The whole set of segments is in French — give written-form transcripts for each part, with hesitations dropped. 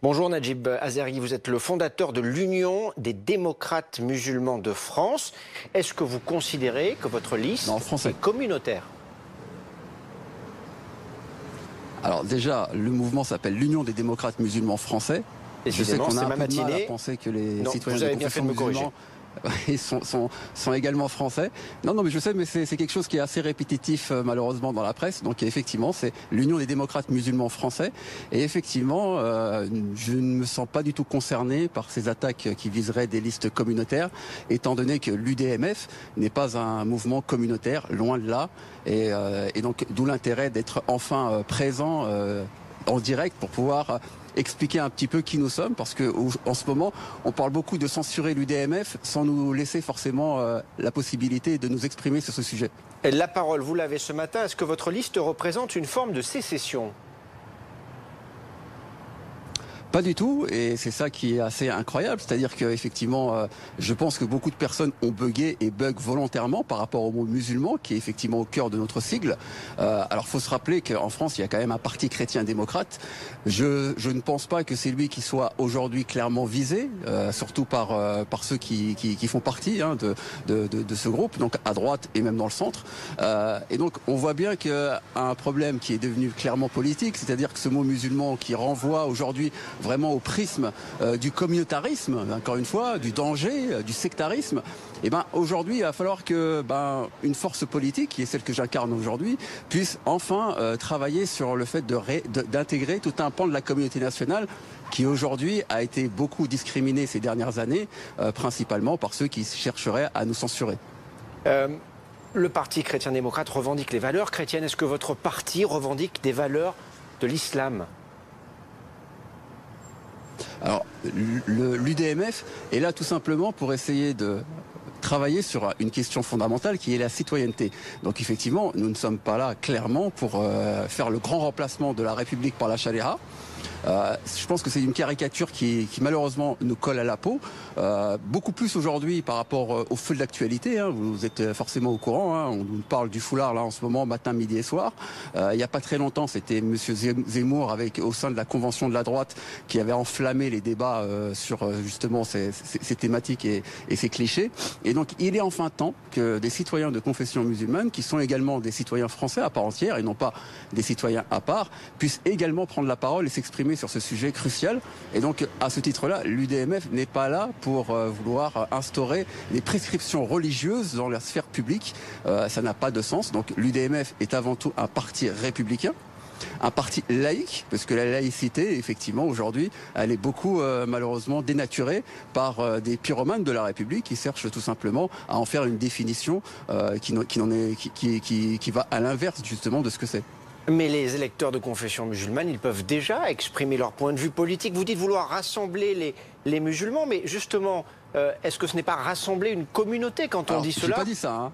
Bonjour Najib Azergui, vous êtes le fondateur de l'Union des démocrates musulmans de France. Est-ce que vous considérez que votre liste est communautaire? Alors déjà, le mouvement s'appelle l'Union des démocrates musulmans français. Je sais qu'on a un peu de mal à penser que les citoyens de confession musulmane ils sont également français. Non, mais je sais, mais c'est quelque chose qui est assez répétitif malheureusement dans la presse. Donc effectivement, c'est l'Union des démocrates musulmans français. Et effectivement, je ne me sens pas du tout concerné par ces attaques qui viseraient des listes communautaires, étant donné que l'UDMF n'est pas un mouvement communautaire, loin de là. Et donc d'où l'intérêt d'être enfin présent en direct pour pouvoir expliquer un petit peu qui nous sommes, parce qu'en ce moment, on parle beaucoup de censurer l'UDMF sans nous laisser forcément la possibilité de nous exprimer sur ce sujet. Et la parole, vous l'avez ce matin, est-ce que votre liste représente une forme de sécession ? Pas du tout, et c'est ça qui est assez incroyable, c'est-à-dire qu'effectivement, je pense que beaucoup de personnes ont bugué et bug volontairement par rapport au mot musulman, qui est effectivement au cœur de notre sigle. Alors, il faut se rappeler qu'en France, il y a quand même un parti chrétien-démocrate. Je ne pense pas que c'est lui qui soit aujourd'hui clairement visé, surtout par ceux qui font partie de ce groupe, donc à droite et même dans le centre. Et donc, on voit bien qu'il y a un problème qui est devenu clairement politique, c'est-à-dire que ce mot musulman qui renvoie aujourd'hui vraiment au prisme du communautarisme, encore une fois, du danger, du sectarisme. Et aujourd'hui, il va falloir que une force politique, qui est celle que j'incarne aujourd'hui, puisse enfin travailler sur le fait d'intégrer tout un pan de la communauté nationale qui aujourd'hui a été beaucoup discriminé ces dernières années, principalement par ceux qui chercheraient à nous censurer. Le parti chrétien-démocrate revendique les valeurs chrétiennes. Est-ce que votre parti revendique des valeurs de l'islam ? Alors, l'UDMF est là tout simplement pour essayer de travailler sur une question fondamentale qui est la citoyenneté. Donc effectivement, nous ne sommes pas là clairement pour faire le grand remplacement de la République par la charia. Je pense que c'est une caricature qui malheureusement nous colle à la peau, beaucoup plus aujourd'hui par rapport au feu de l'actualité. Vous êtes forcément au courant, on nous parle du foulard là en ce moment, matin, midi et soir. Il n'y a pas très longtemps, c'était M. Zemmour au sein de la convention de la droite qui avait enflammé les débats sur justement ces thématiques et ces clichés. Et donc il est enfin temps que des citoyens de confession musulmane, qui sont également des citoyens français à part entière et non pas des citoyens à part, puissent également prendre la parole et s'exprimer sur ce sujet crucial. Et donc, à ce titre-là, l'UDMF n'est pas là pour vouloir instaurer des prescriptions religieuses dans la sphère publique. Ça n'a pas de sens. Donc, l'UDMF est avant tout un parti républicain, un parti laïque, parce que la laïcité, effectivement, aujourd'hui, elle est beaucoup, malheureusement, dénaturée par des pyromanes de la République qui cherchent tout simplement à en faire une définition qui va à l'inverse, justement, de ce que c'est. Mais les électeurs de confession musulmane, ils peuvent déjà exprimer leur point de vue politique. Vous dites vouloir rassembler les musulmans, mais justement, est-ce que ce n'est pas rassembler une communauté quand on dit cela ? J'ai pas dit ça,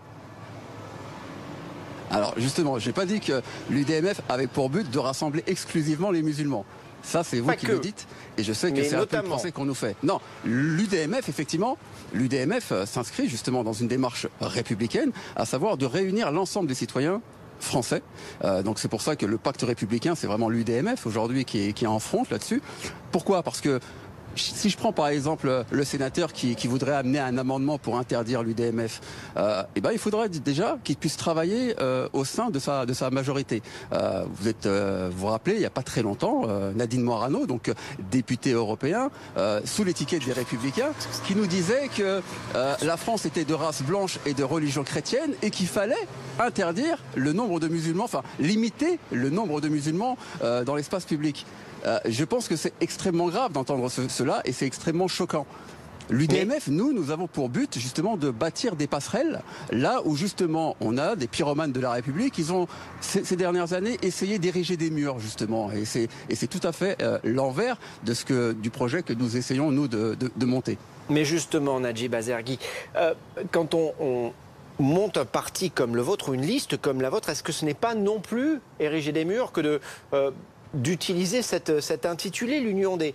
Alors justement, j'ai pas dit que l'UDMF avait pour but de rassembler exclusivement les musulmans. Ça, c'est vous qui le dites, et je sais que c'est un peu le procès qu'on nous fait. Non, l'UDMF, effectivement, s'inscrit justement dans une démarche républicaine, à savoir de réunir l'ensemble des citoyens français. Donc c'est pour ça que le pacte républicain, c'est vraiment l'UDMF aujourd'hui qui est en front là-dessus. Pourquoi ? Parce que si je prends par exemple le sénateur qui voudrait amener un amendement pour interdire l'UDMF, il faudrait déjà qu'il puisse travailler au sein de sa majorité. Vous vous rappelez, il n'y a pas très longtemps, Nadine Morano, donc député européen, sous l'étiquette des Républicains, qui nous disait que la France était de race blanche et de religion chrétienne et qu'il fallait interdire le nombre de musulmans, enfin limiter le nombre de musulmans dans l'espace public. Je pense que c'est extrêmement grave d'entendre cela et c'est extrêmement choquant. L'UDMF, nous avons pour but justement de bâtir des passerelles là où justement on a des pyromanes de la République. Ils ont ces dernières années essayé d'ériger des murs justement et c'est tout à fait l'envers du projet que nous essayons nous de monter. Mais justement, Najib Azergui, quand on monte un parti comme le vôtre ou une liste comme la vôtre, est-ce que ce n'est pas non plus ériger des murs que d'utiliser cet intitulé, l'Union des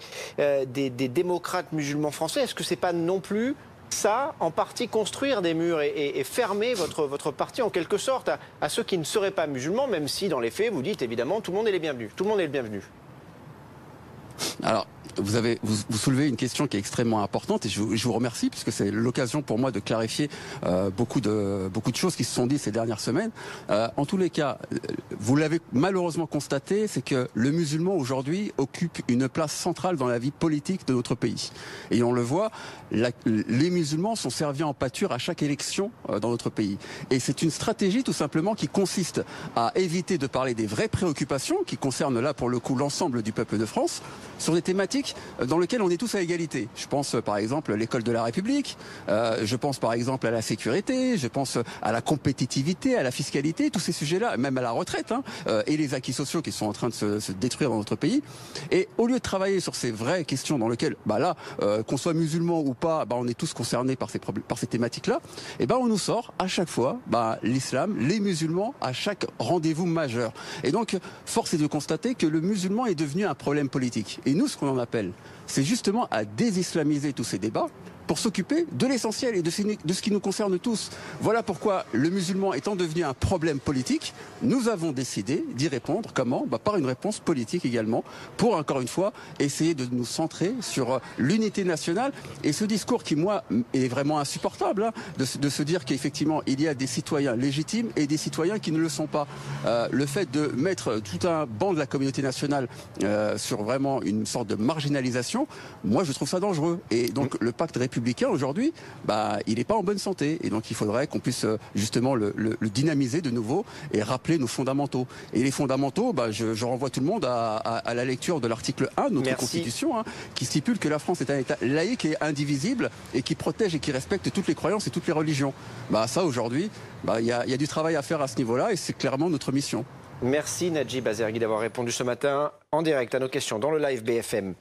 démocrates musulmans français? Est-ce que c'est pas non plus ça, en partie, construire des murs et fermer votre parti en quelque sorte à ceux qui ne seraient pas musulmans, même si dans les faits, vous dites évidemment tout le monde est le bienvenu. Tout le monde est le bienvenu. Alors, vous soulevez une question qui est extrêmement importante et je vous remercie puisque c'est l'occasion pour moi de clarifier beaucoup de choses qui se sont dites ces dernières semaines. En tous les cas, vous l'avez malheureusement constaté, c'est que le musulman aujourd'hui occupe une place centrale dans la vie politique de notre pays. Et on le voit, les musulmans sont servis en pâture à chaque élection dans notre pays. Et c'est une stratégie tout simplement qui consiste à éviter de parler des vraies préoccupations qui concernent là pour le coup l'ensemble du peuple de France sur des thématiques dans lesquelles on est tous à égalité. Je pense par exemple à l'école de la République, je pense par exemple à la sécurité, je pense à la compétitivité, à la fiscalité, tous ces sujets-là, même à la retraite et les acquis sociaux qui sont en train de se détruire dans notre pays. Et au lieu de travailler sur ces vraies questions dans lesquelles, qu'on soit musulman ou pas, on est tous concernés par ces thématiques-là, et on nous sort à chaque fois l'islam, les musulmans à chaque rendez-vous majeur. Et donc, force est de constater que le musulman est devenu un problème politique. Et nous, ce qu'on en appelle, c'est justement à désislamiser tous ces débats pour s'occuper de l'essentiel et de ce qui nous concerne tous. Voilà pourquoi le musulman étant devenu un problème politique, nous avons décidé d'y répondre. Comment ? Par une réponse politique également, pour encore une fois essayer de nous centrer sur l'unité nationale. Et ce discours qui, moi, est vraiment insupportable, de se dire qu'effectivement, il y a des citoyens légitimes et des citoyens qui ne le sont pas. Le fait de mettre tout un banc de la communauté nationale sur vraiment une sorte de marginalisation, moi, je trouve ça dangereux. Et donc, le pacte républicain aujourd'hui, il n'est pas en bonne santé. Et donc il faudrait qu'on puisse justement le dynamiser de nouveau et rappeler nos fondamentaux. Et les fondamentaux, je renvoie tout le monde à la lecture de l'article 1 de notre Constitution, qui stipule que la France est un État laïque et indivisible et qui protège et qui respecte toutes les croyances et toutes les religions. Ça aujourd'hui, il y a du travail à faire à ce niveau-là et c'est clairement notre mission. Merci Nadji Bazergui d'avoir répondu ce matin en direct à nos questions dans le live BFM.